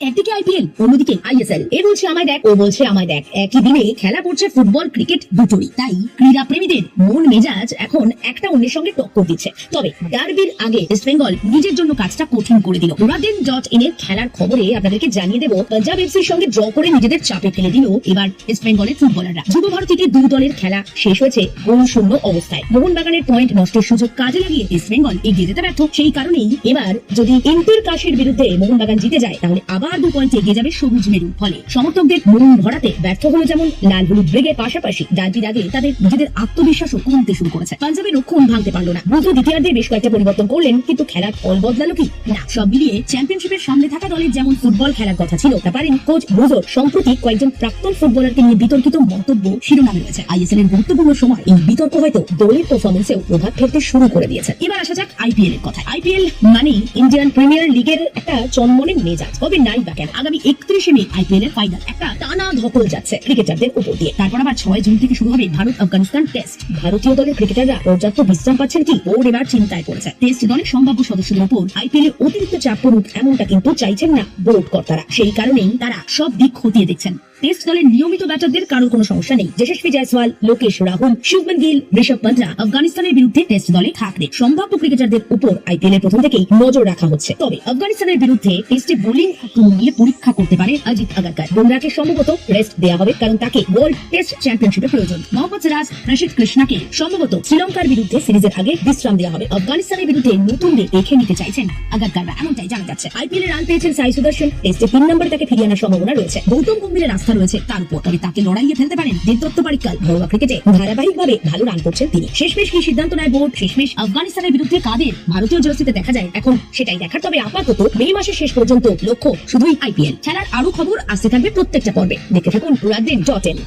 একদিকে আইপিএল অন্যদিকে আইএসএল। এ বলছে আমায় দেখ, ও বলছে আমায় দেখ। একই দিনে খেলা পড়ছে ফুটবল ক্রিকেট দুটোরই। তাই ক্রীড়া প্রেমীদের মন মেজাজ এখন একটা অন্যের সঙ্গে টক্কর দিচ্ছে। তবে ডার্বির আগে ইস্ট বেঙ্গল নিজের জন্য কাজটা কঠিন করে দিল। Raden.in এর খেলার খবরে আপনাদেরকে জানিয়ে দেব, পাঞ্জাব এফসির সঙ্গে ড্র করে নিজেদের চাপে ফেলে দিল এবার ইস্ট বেঙ্গলের ফুটবলাররা। যুব ভারতীতে দুই দলের খেলা শেষ হয়েছে গোল শূন্য অবস্থায়। মোহনবাগানের পয়েন্ট নষ্টের সুযোগ কাজে লাগিয়ে ইস্ট বেঙ্গল এগিয়ে যেতে ব্যর্থ। সেই কারণেই এবার যদি ইন্টার কাশের বিরুদ্ধে মোহনবাগান জিতে যায়, তাহলে আবার 2 পয়েন্ট এগিয়ে যাবে সবুজ মেরুন। ফলে সমর্থকদের মন ভরাতে ব্যর্থ হলো যেমন লাল হলুদ ব্রিগেড, পাশাপাশি ডার্বির আগে তাদের নিজেদের আত্মবিশ্বাসও কমতে শুরু করেছে। পাঞ্জাবের রক্ষণ ভাঙতে পারলো না। দ্রুত দ্বিতীয়ার্ধে বেশ কয়েকটা পরিবর্তন করলেন, কিন্তু খেলার ফল বদলালো কি না। সব মিলিয়ে চ্যাম্পিয়নশিপের সামনে থাকা দলের যেমন ফুটবল খেলার কথা ছিল, তা পারেন কোচ ব্রুজোর। সম্প্রতি কয়েকজন প্রাক্তন ফুটবলারকে নিয়ে বিতর্কিত মন্তব্য শিরোনামে রয়েছে। আইএসএল এর গুরুত্বপূর্ণ সময় এই বিতর্ক হয়তো দলের পারফরমেন্সেও প্রভাব ফেলতে শুরু করে দিয়েছে। এবার আসা যাক আইপিএল এর কথা। আইপিএল মানে ইন্ডিয়ান প্রিমিয়ার লিগের একটা চনমনে মেজাজ। তবে নাই বা কেন, আগামী 31 মে আইপিএল এর ফাইনাল একটা টানা ধকল যাচ্ছে ক্রিকেটারদের উপর দিয়ে। তারপর আবার 6 জুন থেকে শুরু হবে ভারত আফগানিস্তান টেস্ট। ভারতীয় দলের ক্রিকেটাররা পর্যাপ্ত বিশ্রাম পাচ্ছেন কি, ওর এবার চিন্তায় পড়েছে। টেস্ট দলের সম্ভাব্য সদস্যদের উপর আইপিএল এর অতিরিক্ত চাপ পড়ুক, এমনটা কিন্তু চাইছেন না বোর্ড কর্তারা। সেই কারণেই তারা সব দিক খতিয়ে দেখছেন। টেস্ট দলের নিয়মিত ব্যাটারদের কারোর কোনো সমস্যা নেই। যশস্বী জয়সওয়াল, লোকেশ রাহুল, শুভমন গিল, ঋষভ পন্থা আফগানিস্তানের বিরুদ্ধে টেস্ট দলে থাকবে। সম্ভাব্য ক্রিকেটারদের উপর আইপিএল এর প্রথম থেকেই নজর রাখা হচ্ছে। তবে আফগানিস্তানের বিরুদ্ধে টেস্টে বোলিং আক্রমণ নিয়ে পরীক্ষা করতে পারে অজিত আগারকার। বুমরাকে সম্ভবত রেস্ট দেওয়া হবে, কারণ তাকে ওয়ার্ল্ড টেস্ট চ্যাম্পিয়নশিপে প্রয়োজন। মোহাম্মদ সিরাজ, রশিদ কৃষ্ণাকে সম্ভবত শ্রীলঙ্কার বিরুদ্ধে সিরিজের আগে বিশ্রাম দেওয়া হবে। আফগানিস্তানের বিরুদ্ধে নতুনদের দেখে নিতে চাইছেন আগারকাররা, এমনটাই জানা যাচ্ছে। আইপিএল এ রান পেয়েছেন সাই সুদর্শন। টেস্টে 3 নম্বরে তাকে ফিরিয়ে আনার সম্ভাবনা রয়েছে। গৌতম গম্ভীরের আস্থা রয়েছে তার উপর, তবে তাকে লড়াইয়ে ফেলতে পারেন দেবদত্ত পারিক্কাল। ঘরোয়া ক্রিকেটে ধারাবাহিকভাবে ভালো রান করছেন তিনি। শেষমেশ কি সিদ্ধান্ত নেয় বোর্ড, শেষমেশ আফগানিস্তানের বিরুদ্ধে কাদের ভারতীয় জার্সিতে দেখা যায়, এখন সেটাই দেখার। তবে আপাতত মে মাসের শেষ পর্যন্ত লক্ষ্য শুধুই আইপিএল। খেলার আরো খবর আসতে থাকবে প্রত্যেকটা পর্বে। দেখতে থাকুন Raden.in।